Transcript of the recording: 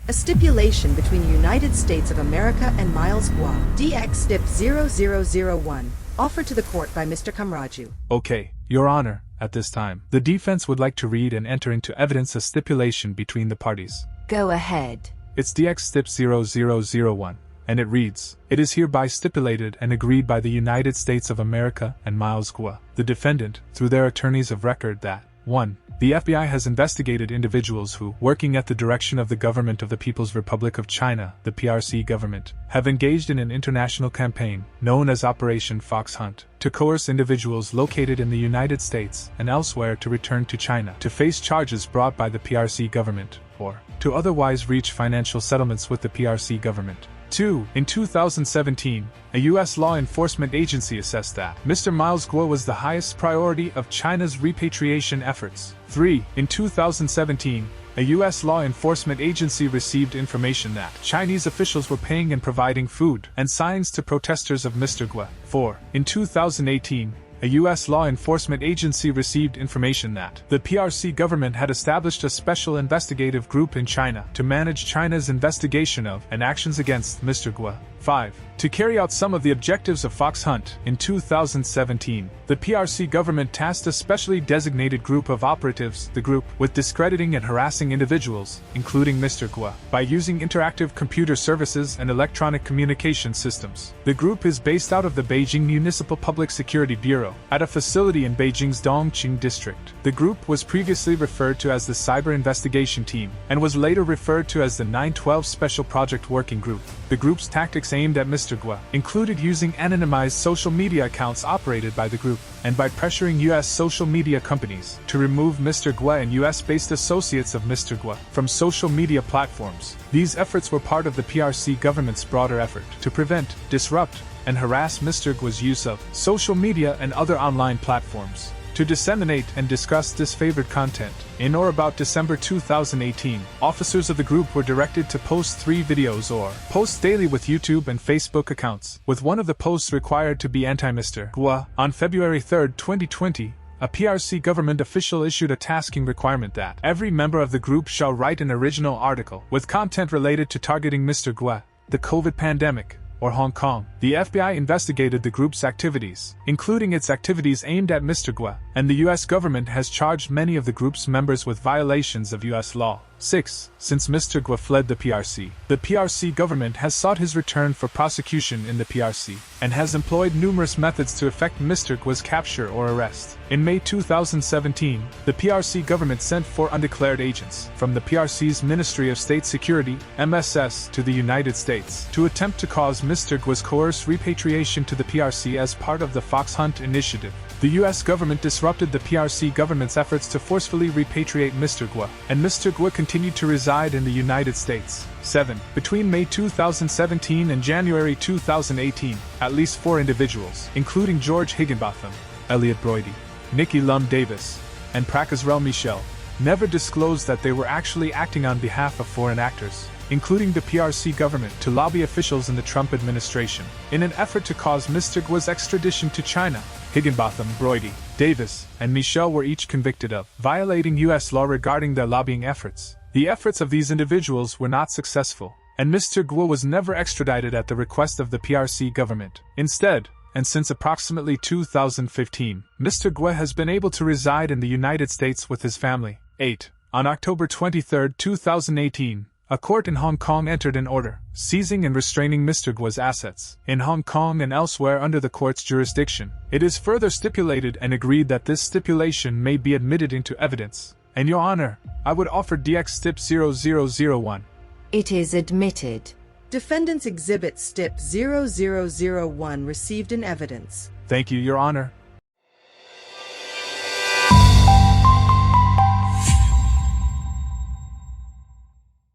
A stipulation between the United States of America and Miles Guo, DX Stip 0001, offered to the court by Mr. Kamraju. Okay, Your Honor, at this time, the defense would like to read and enter into evidence a stipulation between the parties. Go ahead. It's DX Stip 0001, and it reads, "It is hereby stipulated and agreed by the United States of America and Miles Guo, the defendant, through their attorneys of record that 1. The FBI has investigated individuals who, working at the direction of the government of the People's Republic of China, the PRC government, have engaged in an international campaign, known as Operation Fox Hunt, to coerce individuals located in the United States and elsewhere to return to China to face charges brought by the PRC government, or to otherwise reach financial settlements with the PRC government. 2. In 2017, a U.S. law enforcement agency assessed that Mr. Miles Guo was the highest priority of China's repatriation efforts. 3. In 2017, a U.S. law enforcement agency received information that Chinese officials were paying and providing food and signs to protesters of Mr. Guo. 4. In 2018, a U.S. law enforcement agency received information that the PRC government had established a special investigative group in China to manage China's investigation of and actions against Mr. Guo. 5. To carry out some of the objectives of Fox Hunt, in 2017, the PRC government tasked a specially designated group of operatives, the group, with discrediting and harassing individuals, including Mr. Guo, by using interactive computer services and electronic communication systems. The group is based out of the Beijing Municipal Public Security Bureau, at a facility in Beijing's Dongqing district. The group was previously referred to as the Cyber Investigation Team, and was later referred to as the 912 Special Project Working Group. The group's tactics aimed at Mr. Guo included using anonymized social media accounts operated by the group, and by pressuring U.S. social media companies to remove Mr. Guo and U.S.-based associates of Mr. Guo from social media platforms. These efforts were part of the PRC government's broader effort to prevent, disrupt, and harass Mr. Guo's use of social media and other online platforms, to disseminate and discuss disfavored content. In or about December 2018, officers of the group were directed to post 3 videos or post daily with YouTube and Facebook accounts, with one of the posts required to be anti-Mr. Guo. On February 3, 2020, a PRC government official issued a tasking requirement that every member of the group shall write an original article with content related to targeting Mr. Guo, the COVID pandemic, or Hong Kong. The FBI investigated the group's activities, including its activities aimed at Mr. Guo, and the U.S. government has charged many of the group's members with violations of U.S. law. 6. Since Mr. Guo fled the PRC government has sought his return for prosecution in the PRC, and has employed numerous methods to effect Mr. Guo's capture or arrest. In May 2017, the PRC government sent 4 undeclared agents from the PRC's Ministry of State Security, MSS, to the United States to attempt to cause Mr. Guo's coerced repatriation to the PRC as part of the Fox Hunt initiative. The U.S. government disrupted the PRC government's efforts to forcefully repatriate Mr. Guo, and Mr. Guo continued to reside in the United States. 7. Between May 2017 and January 2018, at least 4 individuals, including George Higginbotham, Elliot Broidy, Nikki Lum Davis, and Prakazrel Michel, never disclosed that they were actually acting on behalf of foreign actors, including the PRC government, to lobby officials in the Trump administration, in an effort to cause Mr. Guo's extradition to China. Higginbotham, Broidy, Davis, and Michel were each convicted of violating U.S. law regarding their lobbying efforts. The efforts of these individuals were not successful, and Mr. Guo was never extradited at the request of the PRC government. Instead, and since approximately 2015, Mr. Guo has been able to reside in the United States with his family. 8. On October 23, 2018, a court in Hong Kong entered an order seizing and restraining Mr. Guo's assets in Hong Kong and elsewhere under the court's jurisdiction. It is further stipulated and agreed that this stipulation may be admitted into evidence. And Your Honor, I would offer DX Stip 0001. It is admitted. Defendant's Exhibit Stip 0001 received in evidence. Thank you, Your Honor.